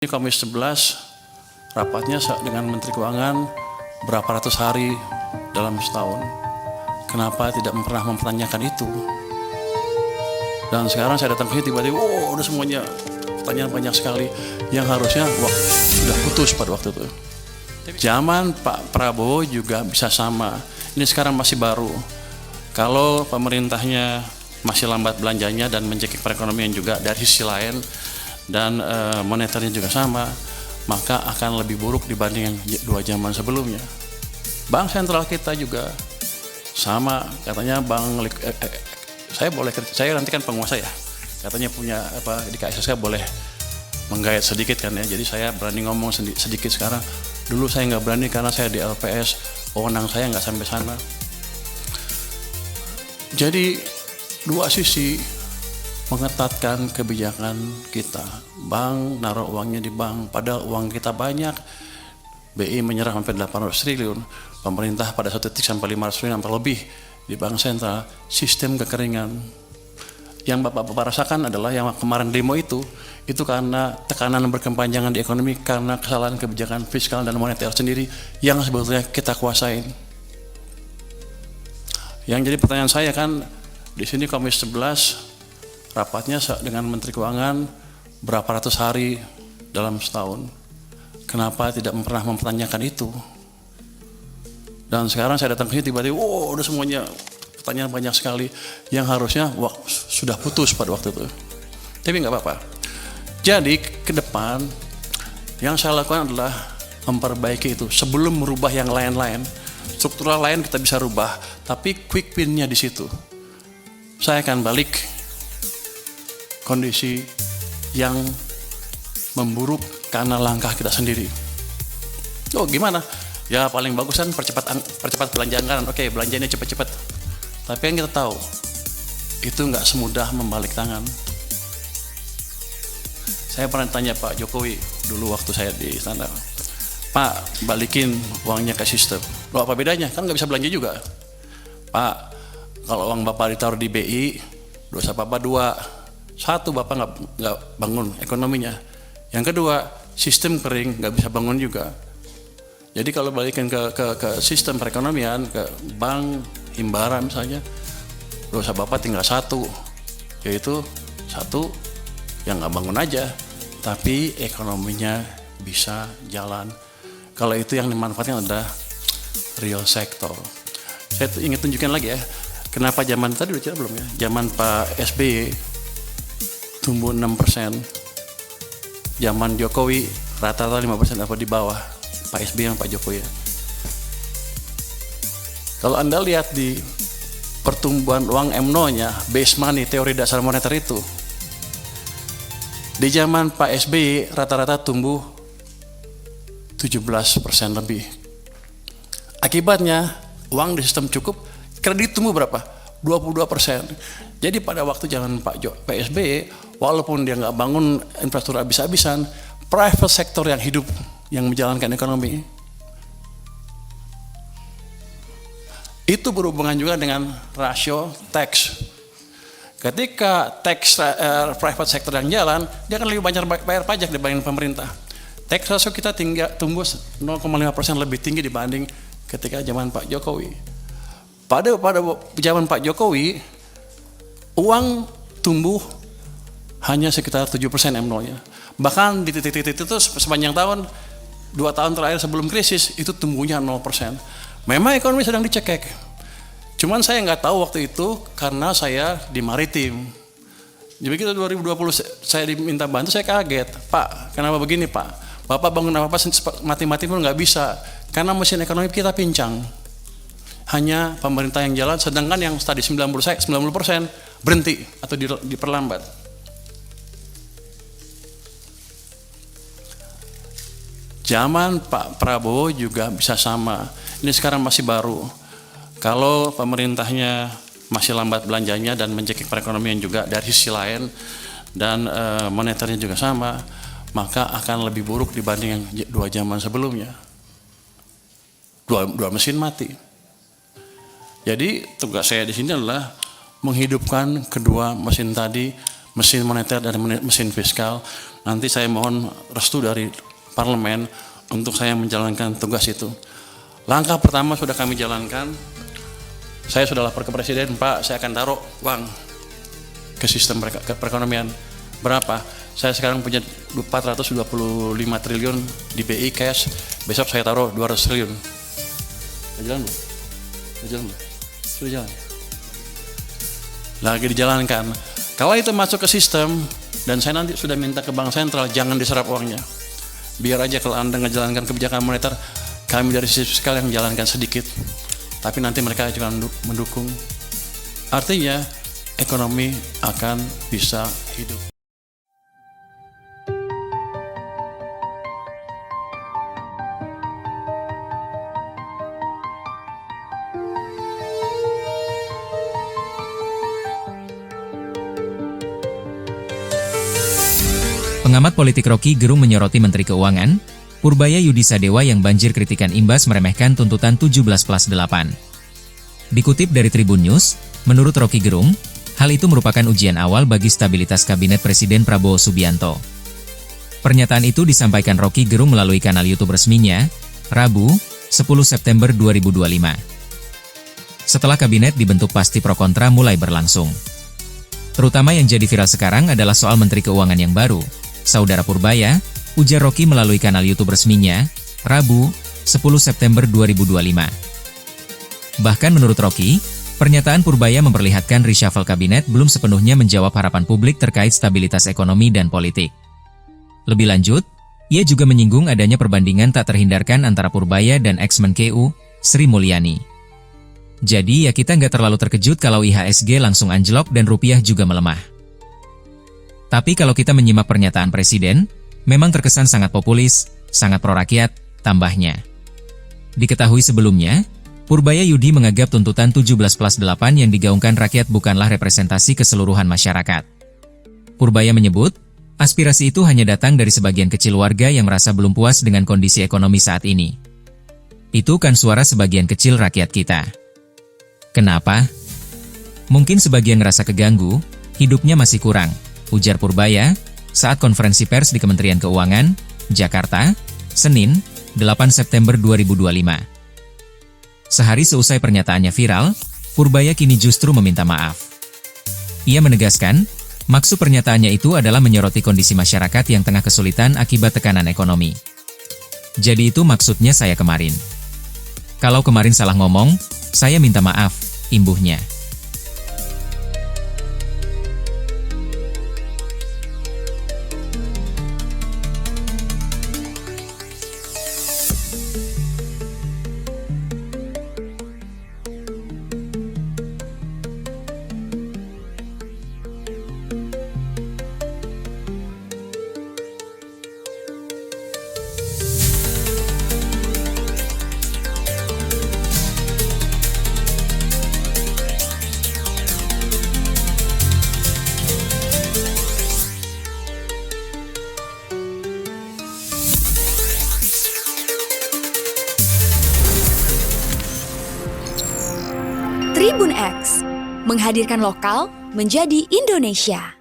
Ini Komisi 11 rapatnya dengan Menteri Keuangan berapa ratus hari dalam setahun. Kenapa tidak pernah mempertanyakan itu? Dan sekarang saya datang ke sini tiba-tiba, udah semuanya pertanyaan banyak sekali yang harusnya sudah putus pada waktu itu. Zaman Pak Prabowo juga bisa sama. Ini sekarang masih baru. Kalau pemerintahnya masih lambat belanjanya dan mencekik perekonomian juga dari sisi lain, dan moneternya juga sama, maka akan lebih buruk dibanding yang dua zaman sebelumnya. Bank sentral kita juga sama, katanya saya nanti kan penguasa ya, katanya punya di KSSK boleh menggayat sedikit kan ya, jadi saya berani ngomong sedikit sekarang. Dulu saya nggak berani karena saya di LPS, wewenang saya nggak sampai sana. Jadi dua sisi mengetatkan kebijakan kita. Bank naruh uangnya di bank, padahal uang kita banyak. BI menyerah sampai 800 triliun, pemerintah pada satu titik sampai 500 triliun sampai lebih di bank sentral. Sistem kekeringan. Yang Bapak rasakan adalah yang kemarin demo itu karena tekanan berkepanjangan di ekonomi karena kesalahan kebijakan fiskal dan moneter sendiri yang sebetulnya kita kuasain. Yang jadi pertanyaan saya kan, di sini Komisi 11 rapatnya dengan Menteri Keuangan berapa ratus hari dalam setahun. Kenapa tidak pernah mempertanyakan itu? Dan sekarang saya datang ke sini tiba-tiba, udah semuanya pertanyaan banyak sekali yang harusnya sudah putus pada waktu itu. Tapi nggak apa-apa. Jadi ke depan yang saya lakukan adalah memperbaiki itu sebelum merubah yang lain-lain. Struktural lain kita bisa rubah, tapi quick win-nya di situ. Saya akan balik kondisi yang memburuk karena langkah kita sendiri. Gimana? Ya paling bagus kan percepat belanjaan kan. Oke, belanjanya cepat-cepat. Tapi yang kita tahu itu nggak semudah membalik tangan. Saya pernah tanya Pak Jokowi dulu waktu saya di istana, Pak, balikin uangnya ke sistem. Loh, apa bedanya? Kan nggak bisa belanja juga. Pak, kalau uang Bapak ditaruh di BI, dosa Bapak dua. Satu, Bapak nggak bangun ekonominya. Yang kedua, sistem kering, nggak bisa bangun juga. Jadi kalau balikin ke sistem perekonomian, ke bank, himbara misalnya, dosa Bapak tinggal satu, yaitu satu yang nggak bangun aja, tapi ekonominya bisa jalan. Kalau itu yang dimanfaatkan adalah real sector. Saya ingin tunjukkan lagi ya, kenapa zaman tadi udah cerita belum ya? Zaman Pak SBY tumbuh 6%, zaman Jokowi rata-rata 5% apa di bawah Pak SBY yang Pak Jokowi ya. Kalau Anda lihat di pertumbuhan uang M0-nya, base money, teori dasar moneter itu, di zaman Pak SBY rata-rata tumbuh 17% lebih. Akibatnya uang di sistem cukup, kredit tumbuh berapa? 22%. Jadi pada waktu zaman Pak SBY, walaupun dia nggak bangun infrastruktur habis-habisan, private sector yang hidup, yang menjalankan ekonomi. Itu berhubungan juga dengan rasio tax. Ketika tax private sector yang jalan, dia akan lebih banyak bayar pajak dibanding pemerintah. Tax ratio kita tumbuh 0,5% lebih tinggi dibanding ketika zaman Pak Jokowi. Pada zaman Pak Jokowi, uang tumbuh hanya sekitar 7% M0-nya. Bahkan di titik-titik itu sepanjang tahun, 2 tahun terakhir sebelum krisis, itu tumbuhnya 0%. Memang ekonomi sedang dicekek. Cuman saya nggak tahu waktu itu karena saya di maritim. Jadi kita 2020 saya diminta bantu, saya kaget. Pak, kenapa begini Pak? Bapak bangun apa-apa mati-mati pun nggak bisa. Karena mesin ekonomi kita pincang. Hanya pemerintah yang jalan, sedangkan yang tadi 90% berhenti atau diperlambat. Zaman Pak Prabowo juga bisa sama. Ini sekarang masih baru. Kalau pemerintahnya masih lambat belanjanya dan mencekik perekonomian juga dari sisi lain, dan moneternya juga sama, maka akan lebih buruk dibanding yang dua zaman sebelumnya. Dua mesin mati. Jadi tugas saya di sini adalah menghidupkan kedua mesin tadi, mesin moneter dan mesin fiskal, nanti saya mohon restu dari parlemen untuk saya menjalankan tugas itu. Langkah pertama sudah kami jalankan. Saya sudah lapor ke Presiden, Pak, saya akan taruh uang ke sistem perekonomian. Berapa? Saya sekarang punya 425 triliun di BI cash, besok saya taruh 200 triliun. Sudah jalan belum? Sudah jalan belum? Sudah jalan. Lagi dijalankan. Kalau itu masuk ke sistem, dan saya nanti sudah minta ke Bank Sentral, jangan diserap uangnya. Biar aja kalau Anda menjalankan kebijakan moneter, kami dari sisi fiskal yang menjalankan sedikit, tapi nanti mereka juga mendukung. Artinya ekonomi akan bisa hidup. Pengamat politik Rocky Gerung menyoroti Menteri Keuangan, Purbaya Yudi Sadewa yang banjir kritikan imbas meremehkan tuntutan 17+8. Dikutip dari Tribun News, menurut Rocky Gerung, hal itu merupakan ujian awal bagi stabilitas Kabinet Presiden Prabowo Subianto. Pernyataan itu disampaikan Rocky Gerung melalui kanal YouTube resminya, Rabu, 10 September 2025. Setelah Kabinet dibentuk pasti pro kontra mulai berlangsung. Terutama yang jadi viral sekarang adalah soal Menteri Keuangan yang baru, Saudara Purbaya, ujar Rocky melalui kanal YouTube resminya, Rabu, 10 September 2025. Bahkan menurut Rocky, pernyataan Purbaya memperlihatkan reshuffle kabinet belum sepenuhnya menjawab harapan publik terkait stabilitas ekonomi dan politik. Lebih lanjut, ia juga menyinggung adanya perbandingan tak terhindarkan antara Purbaya dan ex-Menkeu, Sri Mulyani. Jadi ya kita nggak terlalu terkejut kalau IHSG langsung anjlok dan rupiah juga melemah. Tapi kalau kita menyimak pernyataan Presiden, memang terkesan sangat populis, sangat pro-rakyat, tambahnya. Diketahui sebelumnya, Purbaya Yudi menganggap tuntutan 17+8 yang digaungkan rakyat bukanlah representasi keseluruhan masyarakat. Purbaya menyebut, aspirasi itu hanya datang dari sebagian kecil warga yang merasa belum puas dengan kondisi ekonomi saat ini. Itu kan suara sebagian kecil rakyat kita. Kenapa? Mungkin sebagian ngerasa keganggu, hidupnya masih kurang, ujar Purbaya saat konferensi pers di Kementerian Keuangan, Jakarta, Senin, 8 September 2025. Sehari seusai pernyataannya viral, Purbaya kini justru meminta maaf. Ia menegaskan, maksud pernyataannya itu adalah menyoroti kondisi masyarakat yang tengah kesulitan akibat tekanan ekonomi. Jadi itu maksudnya saya kemarin. Kalau kemarin salah ngomong, saya minta maaf, imbuhnya. Tribun X, menghadirkan lokal menjadi Indonesia.